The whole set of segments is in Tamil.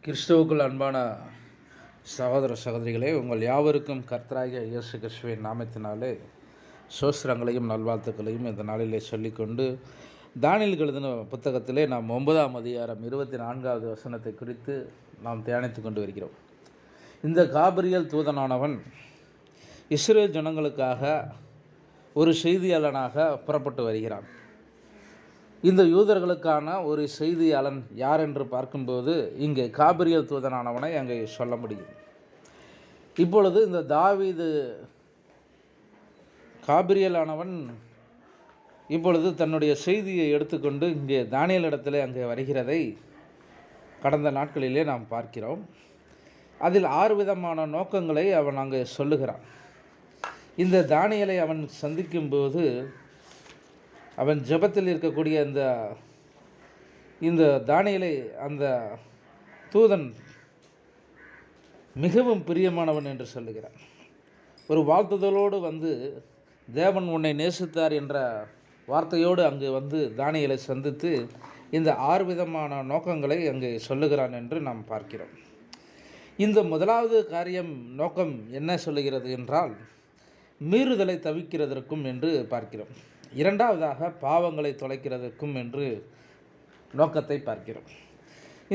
கிறிஸ்துவுக்குள் அன்பான சகோதர சகோதரிகளே, உங்கள் யாவருக்கும் கர்த்தராகிய இயேசு கிறிஸ்துவின் நாமத்தினாலே சோஸ்திரங்களையும் நல்வாழ்த்துக்களையும் இந்த நாளிலே சொல்லிக்கொண்டு, தானியேல் எழுதின புத்தகத்திலே நாம் 9ஆம் அதிகாரம் 24வது வசனத்தை குறித்து நாம் தியானித்து கொண்டு வருகிறோம். இந்த காபிரியேல் தூதனானவன் இஸ்ரேல் ஜனங்களுக்காக ஒரு செய்தியாளனாக புறப்பட்டு வருகிறான். இந்த யூதர்களுக்கான ஒரு செய்தியாளன் யார் என்று பார்க்கும்போது இங்கே காபிரியேல் தூதனானவனை அங்கே சொல்ல முடியும். இப்பொழுது இந்த தாவீது காபிரியேலானவன் இப்பொழுது தன்னுடைய செய்தியை எடுத்துக்கொண்டு இங்கே தானியேல் இடத்திலே அங்கே வருகிறதை கடந்த நாட்களிலே நாம் பார்க்கிறோம். அதில் 6 விதமான நோக்கங்களை அவன் அங்கே சொல்லுகிறான். இந்த தானியேலை அவன் சந்திக்கும்போது அவன் ஜெபத்தில் இருக்கக்கூடிய இந்த தானியேலை அந்த தூதன் மிகவும் பிரியமானவன் என்று சொல்லுகிறான். ஒரு வாழ்த்துதலோடு வந்து தேவன் உன்னை நேசித்தார் என்ற வார்த்தையோடு அங்கு வந்து தானியேலை சந்தித்து இந்த 6 விதமான நோக்கங்களை அங்கே சொல்லுகிறான் என்று நாம் பார்க்கிறோம். இந்த முதலாவது நோக்கம் என்ன சொல்லுகிறது என்றால், மீறுதலை தவிர்க்கிறதற்கும் என்று பார்க்கிறோம். இரண்டாவதாக பாவங்களை தொலைக்கிறதற்கும் என்று நோக்கத்தை பார்க்கிறோம்.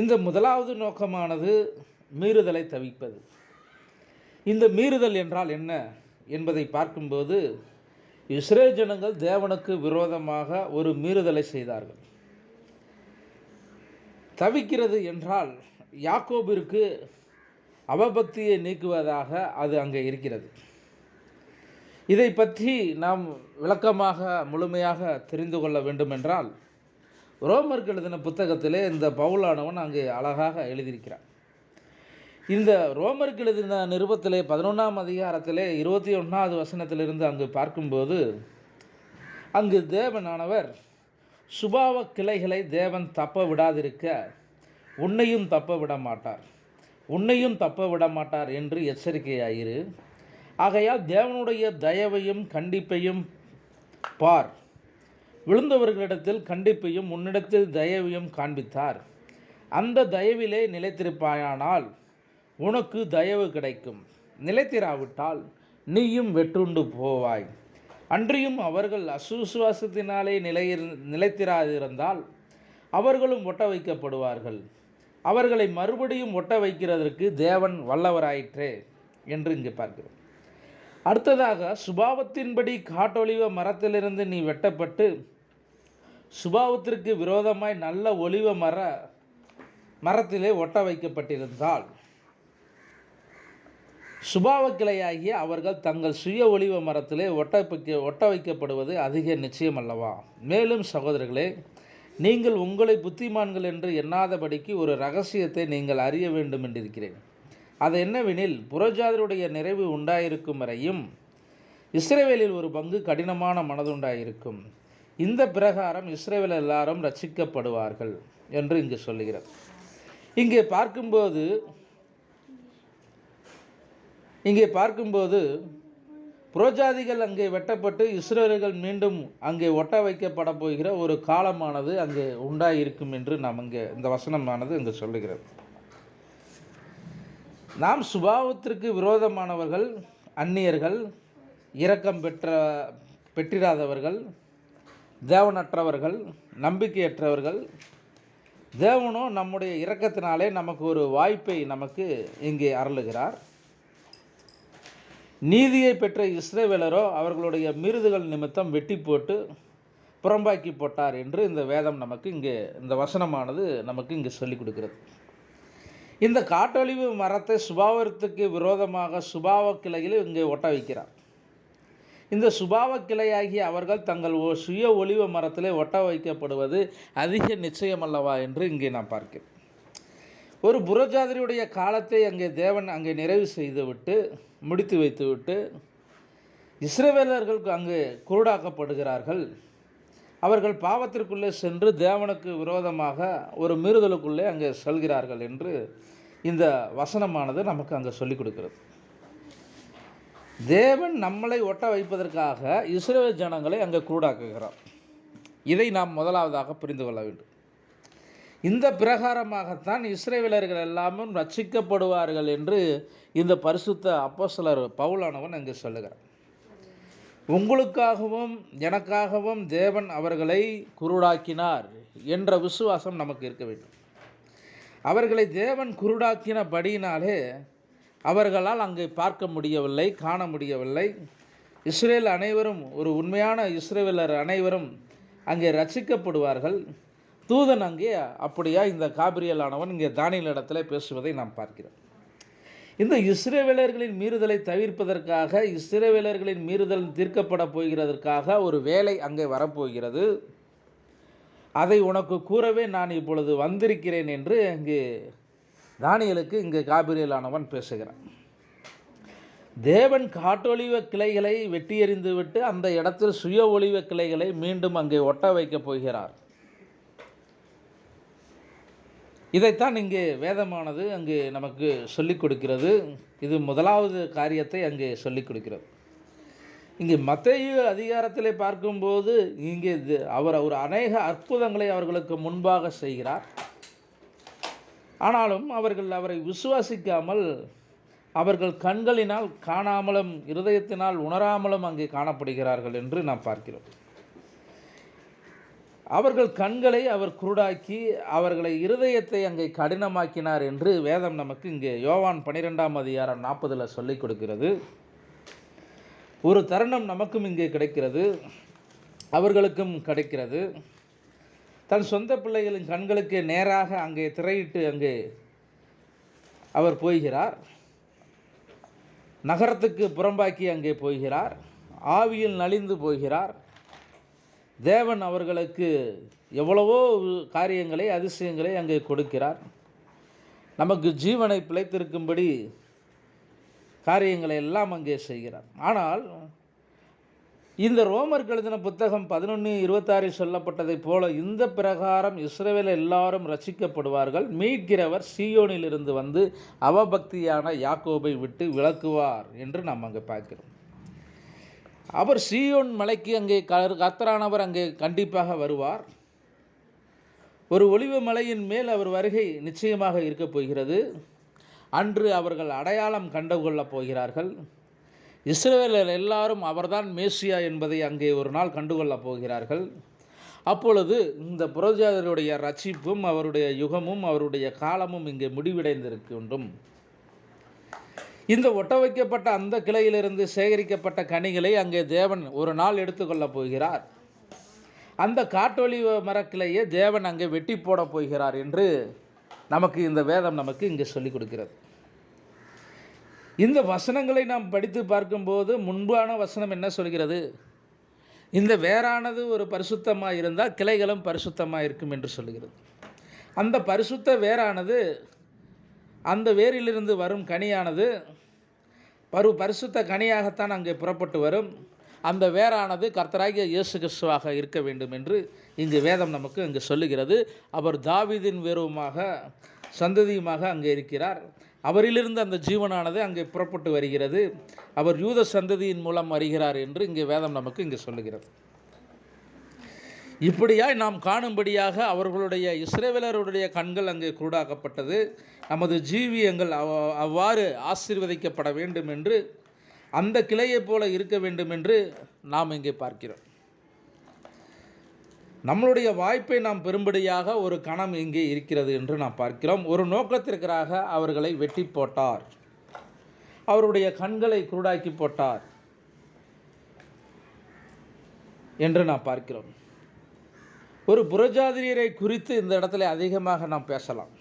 இந்த முதலாவது நோக்கமானது மீறுதலை தவிர்ப்பது. இந்த மீறுதல் என்றால் என்ன என்பதை பார்க்கும்போது, இஸ்ரேல் ஜனங்கள் தேவனுக்கு விரோதமாக ஒரு மீறுதலை செய்தார்கள். தவிக்கிறது என்றால் யாக்கோபிற்கு அவபக்தியை நீக்குவதாக அது அங்கே இருக்கிறது. இதை பற்றி நாம் விளக்கமாக முழுமையாக தெரிந்து கொள்ள வேண்டுமென்றால், ரோமருக்கு எழுதின புத்தகத்திலே இந்த பவுலானவன் அங்கே அழகாக எழுதியிருக்கிறார். இந்த ரோமருக்கு எழுதின நிருபத்திலே 11ஆம் அதிகாரத்திலே 21வது வசனத்திலிருந்து அங்கு பார்க்கும்போது, அங்கு தேவனானவர் சுபாவ கிளைகளை தேவன் தப்ப விடாதிருக்க உன்னையும் தப்ப விட மாட்டார் என்று எச்சரிக்கையாயிரு. ஆகையால் தேவனுடைய தயவையும் கண்டிப்பையும் பார். விழுந்தவர்களிடத்தில் கண்டிப்பையும் உன்னிடத்தில் தயவையும் காண்பித்தார். அந்த தயவிலே நிலைத்திருப்பாயானால் உனக்கு தயவு கிடைக்கும். நிலைத்திராவிட்டால் நீயும் வெற்றுண்டு போவாய். அன்றியும் அவர்கள் அசுவிசுவாசத்தினாலே நிலைத்திராதிருந்தால் அவர்களும் ஒட்ட வைக்கப்படுவார்கள். அவர்களை மறுபடியும் ஒட்ட வைக்கிறதற்கு தேவன் வல்லவராயிற்றே என்று இங்கே பார்க்கிறோம். அடுத்ததாக, சுபாவத்தின்படி காட்டொலிவ மரத்திலிருந்து நீ வெட்டப்பட்டு சுபாவத்திற்கு விரோதமாய் நல்ல ஒலிவ மரத்திலே ஒட்ட வைக்கப்பட்டிருந்தால், சுபாவ கிளையாகிய அவர்கள் தங்கள் சுய ஒலிவ மரத்திலே ஒட்ட வைக்கப்படுவது அதிக நிச்சயம் அல்லவா? மேலும் சகோதரர்களே, நீங்கள் உங்களை புத்திமான்கள் என்று எண்ணாதபடிக்கு ஒரு இரகசியத்தை நீங்கள் அறிய வேண்டும் என்றிருக்கிறேன். அது என்னவெனில், புறஜாதியுடைய நிறைவு உண்டாயிருக்கும் வரையும் இஸ்ரவேலில் ஒரு பங்கு கடினமான மனதுண்டாயிருக்கும். இந்த பிரகாரம் இஸ்ரவேல் எல்லாரும் ரட்சிக்கப்படுவார்கள் என்று இங்கு சொல்லுகிறார். இங்கே பார்க்கும்போது புறஜாதிகள் அங்கே வெட்டப்பட்டு இஸ்ரவேலர்கள் மீண்டும் அங்கே ஒட்ட வைக்கப்பட போகிற ஒரு காலமானது அங்கே உண்டாயிருக்கும் என்று நாம் இங்கே இந்த வசனமானது இங்கு சொல்லுகிறது. நாம் சுபாவத்திற்கு விரோதமானவர்கள், அந்நியர்கள், இரக்கம் பெற்றிராதவர்கள், தேவனற்றவர்கள், நம்பிக்கையற்றவர்கள். தேவனோ நம்முடைய இரக்கத்தினாலே நமக்கு ஒரு வாய்ப்பை நமக்கு இங்கே அருளுகிறார். நீதியை பெற்ற இஸ்ரவேலரோ அவர்களுடைய மீறுதல்கள் நிமித்தம் வெட்டி போட்டு புறம்பாக்கி போட்டார் என்று இந்த வேதம் நமக்கு இங்கே இந்த வசனமானது நமக்கு இங்கே சொல்லிக் கொடுக்கிறது. இந்த காட்டொலிவு மரத்தை சுபாவத்துக்கு விரோதமாக சுபாவ கிளையில் இங்கே ஒட்ட வைக்கிறார். இந்த சுபாவ கிளையாகிய அவர்கள் தங்கள் சுய ஒலிவ மரத்திலே ஒட்ட வைக்கப்படுவது அதிக நிச்சயம் அல்லவா என்று இங்கே நாம் பார்க்கிறோம். ஒரு புறஜாதியுடைய காலத்தை அங்கே தேவன் அங்கே நிறைவு செய்துவிட்டு முடித்து வைத்துவிட்டு இஸ்ரவேலர்கள் அங்கு குருடாக்கப்படுகிறார்கள். அவர்கள் பாவத்திற்குள்ளே சென்று தேவனுக்கு விரோதமாக ஒரு மீறுதலுக்குள்ளே அங்கே செல்கிறார்கள் என்று இந்த வசனமானது நமக்கு அங்கே சொல்லிக் கொடுக்கிறது. தேவன் நம்மளை ஒட்ட வைப்பதற்காக இஸ்ரவேல் ஜனங்களை அங்கே குருடாக்குகிறார். இதை நாம் முதலாவதாக புரிந்து கொள்ள வேண்டும். இந்த பிரகாரமாகத்தான் இஸ்ரவேலர்கள் எல்லாமும் ரட்சிக்கப்படுவார்கள் என்று இந்த பரிசுத்த அப்போஸ்தலர் பவுலானவன் அங்கு சொல்லுகிறார். உங்களுக்காகவும் எனக்காகவும் தேவன் அவர்களை குருடாக்கினார் என்ற விசுவாசம் நமக்கு இருக்க வேண்டும். அவர்களை தேவன் குருடாக்கினபடியினாலே அவர்களால் அங்கே பார்க்க முடியவில்லை, காண முடியவில்லை. இஸ்ரேல் அனைவரும், ஒரு உண்மையான இஸ்ரவேலர் அனைவரும் அங்கே ரட்சிக்கப்படுவார்கள். தூதன் அங்கே அப்படியா இந்த காபிரியலானவன் இங்கே தானியேல் இடத்துல பேசுவதை நாம் பார்க்கிறோம். இந்த இஸ்ரவேலர்களின் மீறுதலை தவிர்ப்பதற்காக, இஸ்ரவேலர்களின் மீறுதல் தீர்க்கப்பட போகிறதற்காக ஒரு வேலை அங்கே வரப்போகிறது. அதை உனக்கு கூறவே நான் இப்பொழுது வந்திருக்கிறேன் என்று அங்கே தானியேலுக்கு இங்கே காபிரியலானவன் பேசுகிறான். தேவன் காட்டொலிவ கிளைகளை வெட்டி எறிந்துவிட்டு அந்த இடத்தில் சுய ஒளிவ கிளைகளை மீண்டும் அங்கே ஒட்ட வைக்கப் போகிறார். இதைத்தான் இங்கே வேதமானது அங்கே நமக்கு சொல்லிக் கொடுக்கிறது. இது முதலாவது காரியத்தை அங்கே சொல்லிக் கொடுக்கிறது. இங்கே மத்தேயு அதிகாரத்திலே பார்க்கும்போது இங்கே அவர் ஒரு அநேக அற்புதங்களை அவர்களுக்கு முன்பாக செய்கிறார். ஆனாலும் அவர்கள் அவரை விசுவாசிக்காமல், அவர்கள் கண்களினால் காணாமலும் இருதயத்தினால் உணராமலும் அங்கே காணப்படுகிறார்கள் என்று நாம் பார்க்கிறோம். அவர்கள் கண்களை அவர் குருடாக்கி அவர்களை இருதயத்தை அங்கே கடினமாக்கினார் என்று வேதம் நமக்கு இங்கே யோவான் 12ஆம் அதிகாரம் 40 சொல்லிக் கொடுக்கிறது. ஒரு தருணம் நமக்கும் இங்கே கிடைக்கிறது, அவர்களுக்கும் கிடைக்கிறது. தன் சொந்த பிள்ளைகளின் கண்களுக்கு நேராக அங்கே திரையிட்டு அங்கே அவர் போகிறார். நகரத்துக்கு புறம்பாக்கி அங்கே போகிறார். ஆவியில் நலிந்து போகிறார். தேவன் அவர்களுக்கு எவ்வளவோ காரியங்களை, அதிசயங்களை அங்கே கொடுக்கிறார். நமக்கு ஜீவனை பிழைத்திருக்கும்படி காரியங்களை எல்லாம் அங்கே செய்கிறார். ஆனால் இந்த ரோமர் எழுதின புத்தகம் 11:26 சொல்லப்பட்டதை போல இந்த பிரகாரம் இஸ்ரவேல் எல்லாரும் ரட்சிக்கப்படுவார்கள். மீட்கிறவர் சீயோனிலிருந்து வந்து அவபக்தியான யாக்கோபை விட்டு விலக்குவார் என்று நாம் அங்கே பார்க்கிறோம். அவர் சீயோன் மலைக்கு அங்கே கர்த்தரானவர் அங்கே கண்டிப்பாக வருவார். ஒரு ஒலிவ மலையின் மேல் அவர் வருகை நிச்சயமாக இருக்கப் போகிறது. அன்று அவர்கள் அடையாளம் கண்டுகொள்ளப் போகிறார்கள். இஸ்ரவேலர் எல்லாரும் அவர்தான் மேசியா என்பதை அங்கே ஒரு நாள் கண்டுகொள்ளப் போகிறார்கள். அப்பொழுது இந்த புறஜாதியருடைய ரட்சிப்பும் அவருடைய யுகமும் அவருடைய காலமும் இங்கே முடிவடைந்திருக்கின்றும். இந்த ஒட்ட வைக்கப்பட்ட அந்த கிளையிலிருந்து சேகரிக்கப்பட்ட கனிகளை அங்கே தேவன் ஒரு நாள் எடுத்துக்கொள்ளப் போகிறார். அந்த காட்டொலிவ மரக்கிளையை தேவன் அங்கே வெட்டி போட போகிறார் என்று நமக்கு இந்த வேதம் நமக்கு இங்கே சொல்லிக் கொடுக்கிறது. இந்த வசனங்களை நாம் படித்து பார்க்கும்போது முன்பான வசனம் என்ன சொல்கிறது? இந்த வேரானது ஒரு பரிசுத்தமாக இருந்தால் கிளைகளும் பரிசுத்தமாக இருக்கும் என்று சொல்கிறது. அந்த பரிசுத்த வேரானது, அந்த வேரிலிருந்து வரும் கனியானது பரிசுத்த கனியாகத்தான் அங்கே புறப்பட்டு வரும். அந்த வேரானது கர்த்தராகிய இயேசு கிறிஸ்துவாக இருக்க வேண்டும் என்று இங்கு வேதம் நமக்கு அங்கு சொல்லுகிறது. அவர் தாவீதின் வேருமாக சந்ததியுமாக அங்கே இருக்கிறார். அவரிலிருந்து அந்த ஜீவனானது அங்கே புறப்பட்டு வருகிறது. அவர் யூத சந்ததியின் மூலம் வருகிறார் என்று இங்கே வேதம் நமக்கு இங்கே சொல்லுகிறது. இப்படியாய் நாம் காணும்படியாக அவர்களுடைய இஸ்ரவேலருடைய கண்கள் அங்கே குருடாக்கப்பட்டது. நமது ஜீவியங்கள் அவ்வாறு ஆசீர்வதிக்கப்பட வேண்டும் என்று, அந்த கிளையைப் போல இருக்க வேண்டும் என்று நாம் இங்கே பார்க்கிறோம். நம்மளுடைய வாய்ப்பை நாம் பெறும்படியாக ஒரு கணம் இங்கே இருக்கிறது என்று நாம் பார்க்கிறோம். ஒரு நோக்கத்திற்காக அவர்களை வெட்டி போட்டார். அவருடைய கண்களை குருடாக்கி போட்டார் என்று நாம் பார்க்கிறோம். ஒரு புறஜாதியரை குறித்து இந்த இடத்துல அதிகமாக நாம் பேசலாம்.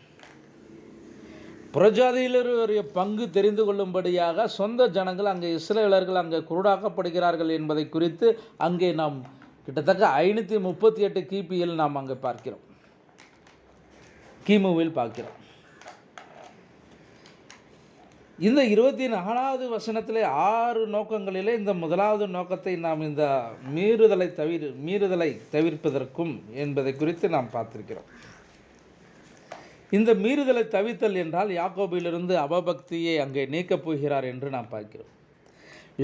புறஜாதியிலுடைய பங்கு தெரிந்து கொள்ளும்படியாக சொந்த ஜனங்கள் அங்கே இஸ்ரவேலர்கள் அங்கே குருடாக்கப்படுகிறார்கள் என்பதை குறித்து அங்கே நாம் கிட்டத்தட்ட 538 கிபியில் நாம் அங்கே பார்க்கிறோம், கிமுவில் பார்க்கிறோம். இந்த 24வது வசனத்திலே 6 நோக்கங்களிலே இந்த முதலாவது நோக்கத்தை நாம் இந்த மீறுதலை தவிர்ப்பதற்கும் என்பதை குறித்து நாம் பார்த்திருக்கிறோம். இந்த மீறுதலை தவிர்த்தல் என்றால் யாக்கோபிலிருந்து அவபக்தியை அங்கே நீக்கப் போகிறார் என்று நாம் பார்க்கிறோம்.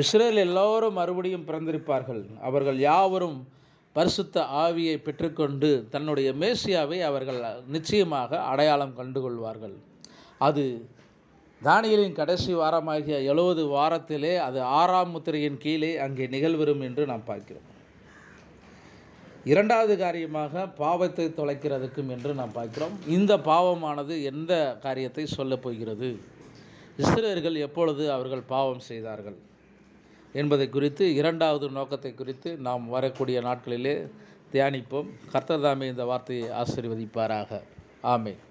இஸ்ரேல் எல்லோரும் மறுபடியும் பிறந்திருப்பார்கள். அவர்கள் யாவரும் பரிசுத்த ஆவியை பெற்றுக்கொண்டு தன்னுடைய மேசியாவை அவர்கள் நிச்சயமாக அடையாளம் கண்டுகொள்வார்கள். அது தானியேலின் கடைசி வாரமாகிய 70 வாரத்திலே அது 6ஆம் முத்திரையின் கீழே அங்கே நிகழ்வரும் என்று நாம் பார்க்கிறோம். இரண்டாவது காரியமாக பாவத்தை தொலைக்கிறதுக்கும் என்று நாம் பார்க்கிறோம். இந்த பாவமானது எந்த காரியத்தை சொல்லப் போகிறது, இஸ்ரவேலர்கள் எப்பொழுது அவர்கள் பாவம் செய்தார்கள் என்பதை குறித்து, இரண்டாவது நோக்கத்தை குறித்து நாம் வரக்கூடிய நாட்களிலே தியானிப்போம். கர்த்தர் தாமே இந்த வார்த்தையை ஆசீர்வதிப்பாராக. ஆமென்.